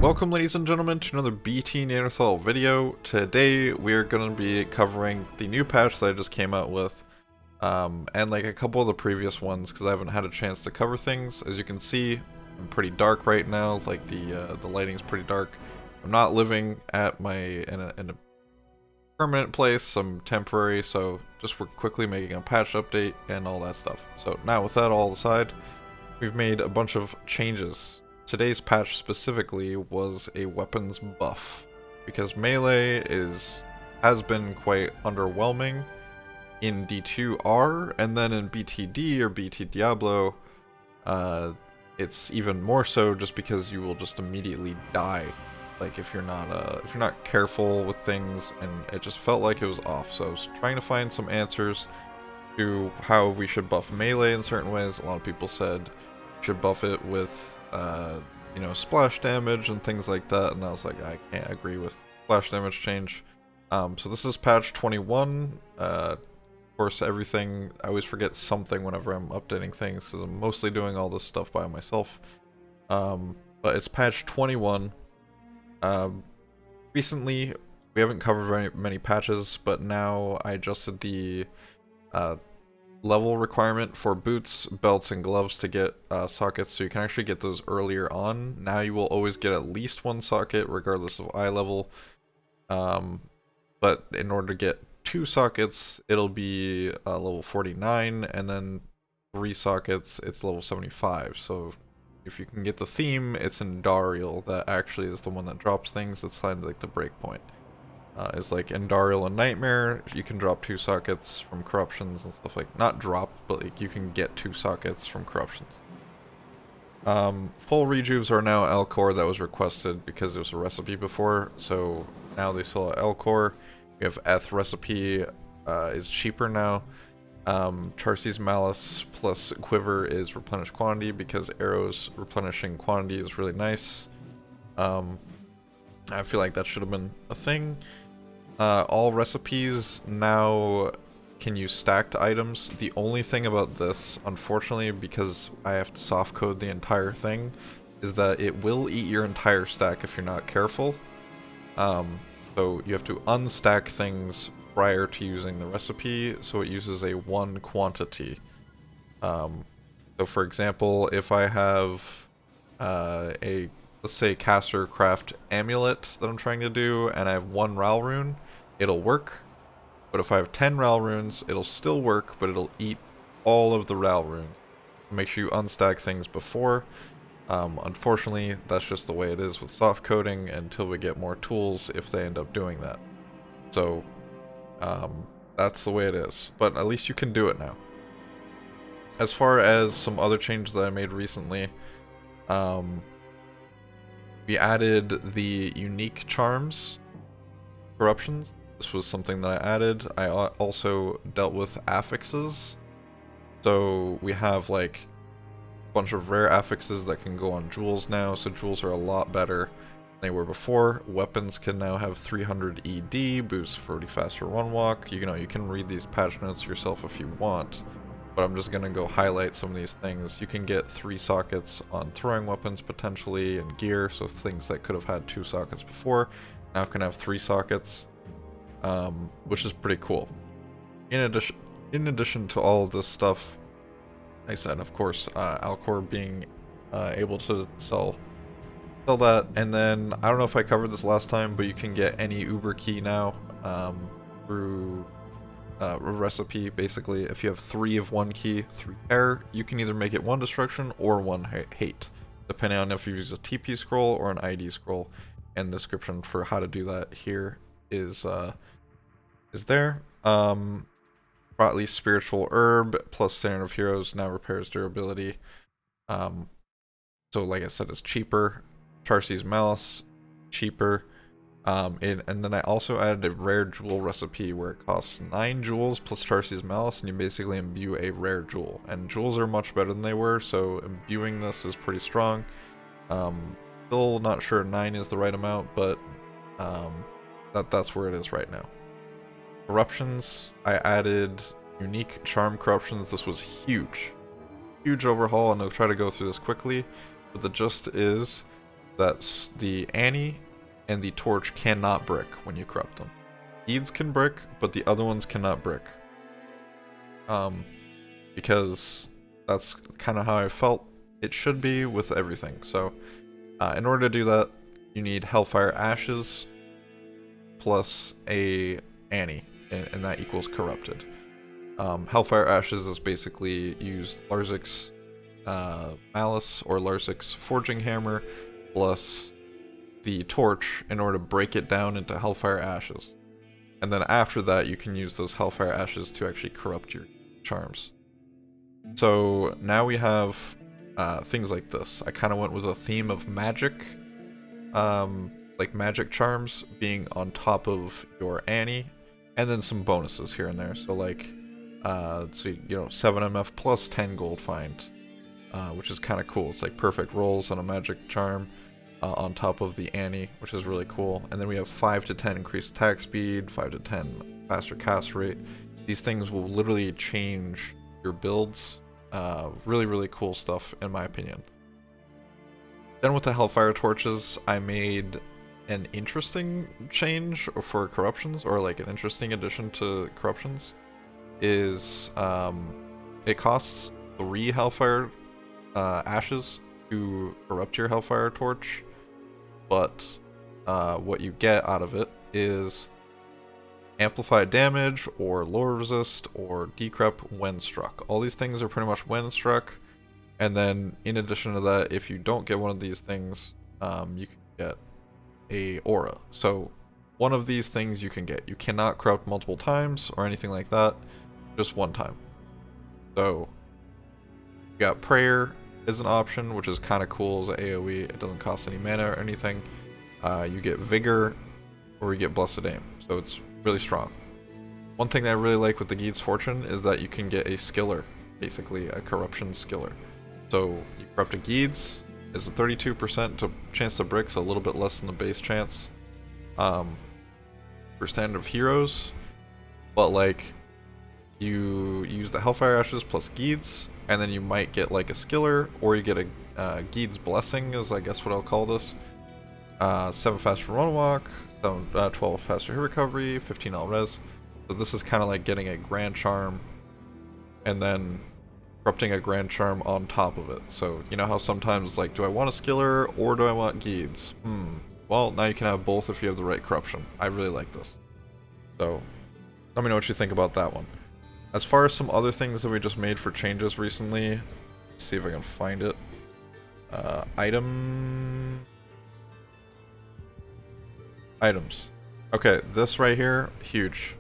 Welcome ladies and gentlemen to another BTNeanderthal video. Today we're going to be covering the new patch that I just came out with, and like a couple of the previous ones because I haven't had a chance to cover things. As you can see, I'm pretty dark right now, like the lighting's pretty dark. I'm not living at in a permanent place, I'm temporary, so just we're quickly making a patch update and all that stuff. So now with that all aside, we've made a bunch of changes. Today's patch specifically was a weapons buff, because melee has been quite underwhelming in D2R, and then in BTD or BTDiablo, it's even more so just because you will just immediately die, like if you're not careful with things, and it just felt like it was off. So I was trying to find some answers to how we should buff melee in certain ways. A lot of people said you should buff it with you know, splash damage and things like that, and I was like, I can't agree with splash damage change. So this is patch 21. Of course, everything, I always forget something whenever I'm updating things because I'm mostly doing all this stuff by myself. But it's patch 21. Recently, we haven't covered very many patches, but now I adjusted the level requirement for boots, belts, and gloves to get sockets, so you can actually get those earlier on. Now you will always get at least one socket regardless of eye level, but in order to get 2 sockets it'll be level 49, and then 3 sockets it's level 75. So if you can get the theme, it's Endarial that actually is the one that drops things. It's kind of like the breakpoint. Is like Endarial and Nightmare. You can drop 2 sockets from corruptions and stuff, like, not drop, but like you can get 2 sockets from corruptions. Full rejuves are now L-Core. That was requested because there was a recipe before, so now they sell L-Core. We have Eth recipe is cheaper now. Charcy's Malice plus Quiver is replenished quantity because arrows replenishing quantity is really nice. I feel like that should have been a thing. All recipes now can use stacked items. The only thing about this, unfortunately, because I have to soft code the entire thing, is that it will eat your entire stack if you're not careful. So you have to unstack things prior to using the recipe, so it uses a 1 quantity. So for example, if I have let's say caster craft amulet that I'm trying to do, and I have 1 Ral rune, it'll work. But if I have 10 Ral runes, it'll still work, but it'll eat all of the Ral runes. Make sure you unstack things before. Unfortunately, that's just the way it is with soft coding until we get more tools, if they end up doing that. So that's the way it is, but at least you can do it now. As far as some other changes that I made recently, we added the unique charms corruptions. This was something that I added. I also dealt with affixes. So we have like a bunch of rare affixes that can go on jewels now, so jewels are a lot better than they were before. Weapons can now have 300 ED, boost 40 faster run walk. You know, you can read these patch notes yourself if you want, but I'm just gonna go highlight some of these things. You can get 3 sockets on throwing weapons potentially, and gear, so things that could have had 2 sockets before now can have 3 sockets, which is pretty cool. In addition to all of this stuff, I said, of course, Alcor being able to sell that, and then I don't know if I covered this last time, but you can get any Uber key now through a recipe. Basically, if you have 3 of one key, 3 pair, you can either make it 1 destruction or 1 hate, depending on if you use a TP scroll or an ID scroll. And the description for how to do that here is there. At least spiritual herb plus standard of heroes now repairs durability. So like I said, it's cheaper. Charcy's Malice, cheaper. And then I also added a rare jewel recipe where it costs 9 jewels plus Charcy's Malice, and you basically imbue a rare jewel. And jewels are much better than they were, so imbuing this is pretty strong. Still not sure 9 is the right amount, but that's where it is right now. Corruptions, I added unique charm corruptions. This was huge overhaul, and I'll try to go through this quickly, but the gist is that the Annie and the torch cannot brick when you corrupt them. Beads can brick, but the other ones cannot brick. Because that's kind of how I felt it should be with everything. So in order to do that, you need Hellfire Ashes plus a Annie, and that equals corrupted. Hellfire Ashes is basically use Larzik's Malice or Larzik's Forging Hammer plus the torch in order to break it down into Hellfire Ashes. And then after that, you can use those Hellfire Ashes to actually corrupt your charms. So now we have things like this. I kind of went with a theme of magic, like magic charms being on top of your Annie, and then some bonuses here and there. So like, so you know, 7 MF plus 10 gold find, which is kind of cool. It's like perfect rolls on a magic charm on top of the Annie, which is really cool. And then we have 5 to 10 increased attack speed, 5 to 10 faster cast rate. These things will literally change your builds. Really, really cool stuff in my opinion. Then with the Hellfire Torches, I made an interesting change for corruptions, or like an interesting addition to corruptions, is it costs 3 Hellfire Ashes to corrupt your Hellfire Torch, but what you get out of it is amplified damage, or lore resist, or decrep when struck. All these things are pretty much when struck, and then in addition to that, if you don't get one of these things, you can get a aura. So one of these things you can get. You cannot corrupt multiple times or anything like that, just one time. So you got prayer is an option, which is kind of cool as an AoE. It doesn't cost any mana or anything. You get vigor, or you get blessed aim, so it's really strong. One thing that I really like with the Geed's Fortune is that you can get a skiller, basically a corruption skiller. So you corrupt a Geed's, it's a 32% chance to brick, so a little bit less than the base chance for standard of heroes. But like, you use the Hellfire Ashes plus Geed's, and then you might get like a skiller, or you get a Geed's Blessing is I guess what I'll call this. 7 faster run walk, 12 faster hit recovery, 15 all res. So this is kind of like getting a Grand Charm and then corrupting a Grand Charm on top of it. So you know how sometimes like, do I want a skiller or do I want Geeds? Well, now you can have both if you have the right corruption. I really like this. So let me know what you think about that one. As far as some other things that we just made for changes recently, let's see if I can find it. Items. Okay, this right here, huge.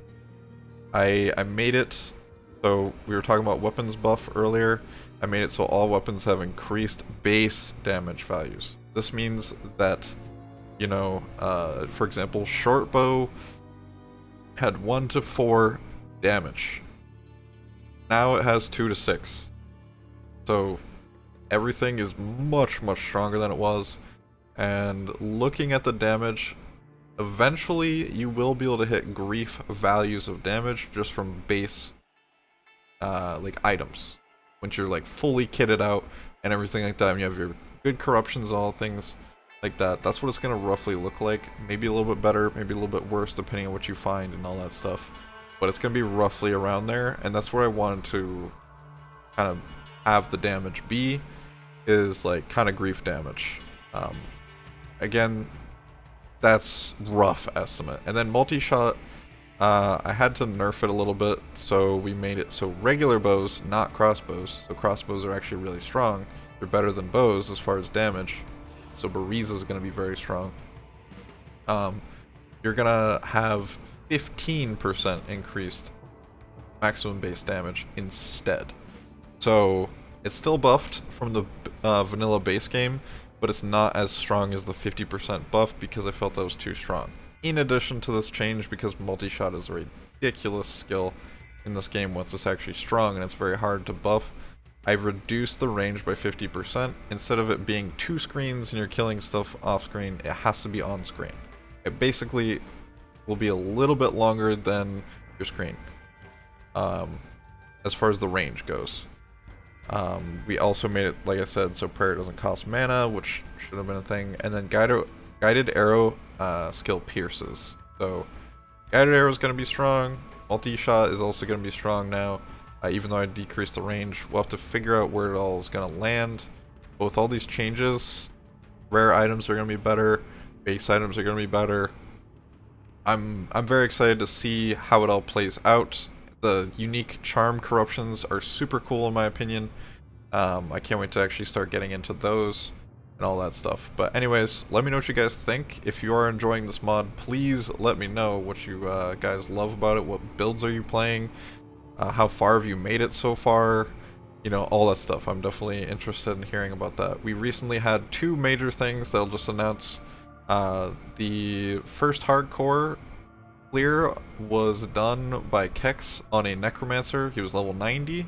I made it so we were talking about weapons buff earlier. I made it so all weapons have increased base damage values. This means that, you know, for example, short bow had 1 to 4 damage. Now it has 2 to 6. So everything is much, much stronger than it was. And looking at the damage, eventually you will be able to hit grief values of damage just from base like items. Once you're like fully kitted out and everything like that, and you have your good corruptions, all things like that, that's what it's going to roughly look like. Maybe a little bit better, maybe a little bit worse depending on what you find and all that stuff. But it's going to be roughly around there, and that's where I wanted to kind of have the damage be, is like kind of grief damage. Again, that's rough estimate. And then multi-shot, I had to nerf it a little bit, so we made it so regular bows, not crossbows. So crossbows are actually really strong. They're better than bows as far as damage. So Bariza is going to be very strong. You're going to have 15% increased maximum base damage instead. So it's still buffed from the vanilla base game, but it's not as strong as the 50% buff because I felt that was too strong. In addition to this change, because multi-shot is a ridiculous skill in this game once it's actually strong and it's very hard to buff, I've reduced the range by 50%. Instead of it being 2 screens and you're killing stuff off screen, it has to be on screen. It basically will be a little bit longer than your screen as far as the range goes. We also made it, like I said, so prayer doesn't cost mana, which should have been a thing. And then guided arrow skill pierces. So guided arrow is going to be strong. Multi-shot is also going to be strong now, even though I decreased the range. We'll have to figure out where it all is going to land. But with all these changes, rare items are going to be better. Base items are going to be better. I'm very excited to see how it all plays out. The unique charm corruptions are super cool in my opinion. I can't wait to actually start getting into those and all that stuff. But anyways, let me know what you guys think. If you are enjoying this mod, please let me know what you guys love about it. What builds are you playing? How far have you made it so far? You know, all that stuff. I'm definitely interested in hearing about that. We recently had 2 major things that I'll just announce. The first hardcore clear was done by Kex on a Necromancer. He was level 90.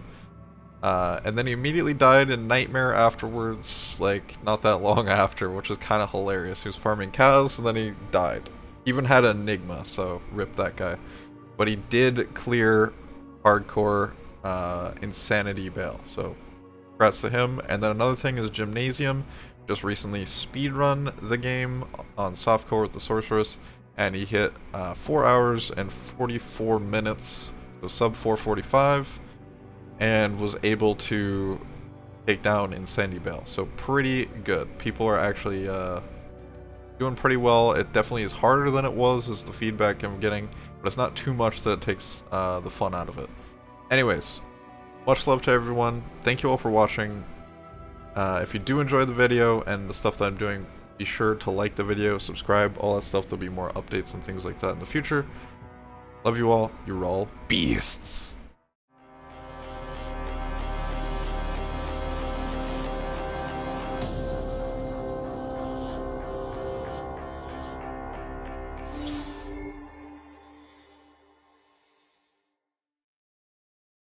And then he immediately died in Nightmare afterwards, like, not that long after, which is kind of hilarious. He was farming cows, and then he died. Even had an Enigma, so rip that guy. But he did clear hardcore Insanity Bale, so congrats to him. And then another thing is Gymnasium. Just recently speedrun the game on softcore with the Sorceress, and he hit 4 hours and 44 minutes, so sub 4:45. And was able to take down Insanity Bale. So pretty good. People are actually doing pretty well. It definitely is harder than it was, is the feedback I'm getting, but it's not too much that it takes the fun out of it. Anyways, much love to everyone. Thank you all for watching. If you do enjoy the video and the stuff that I'm doing, be sure to like the video, subscribe, all that stuff. There'll be more updates and things like that in the future. Love you all. You're all beasts.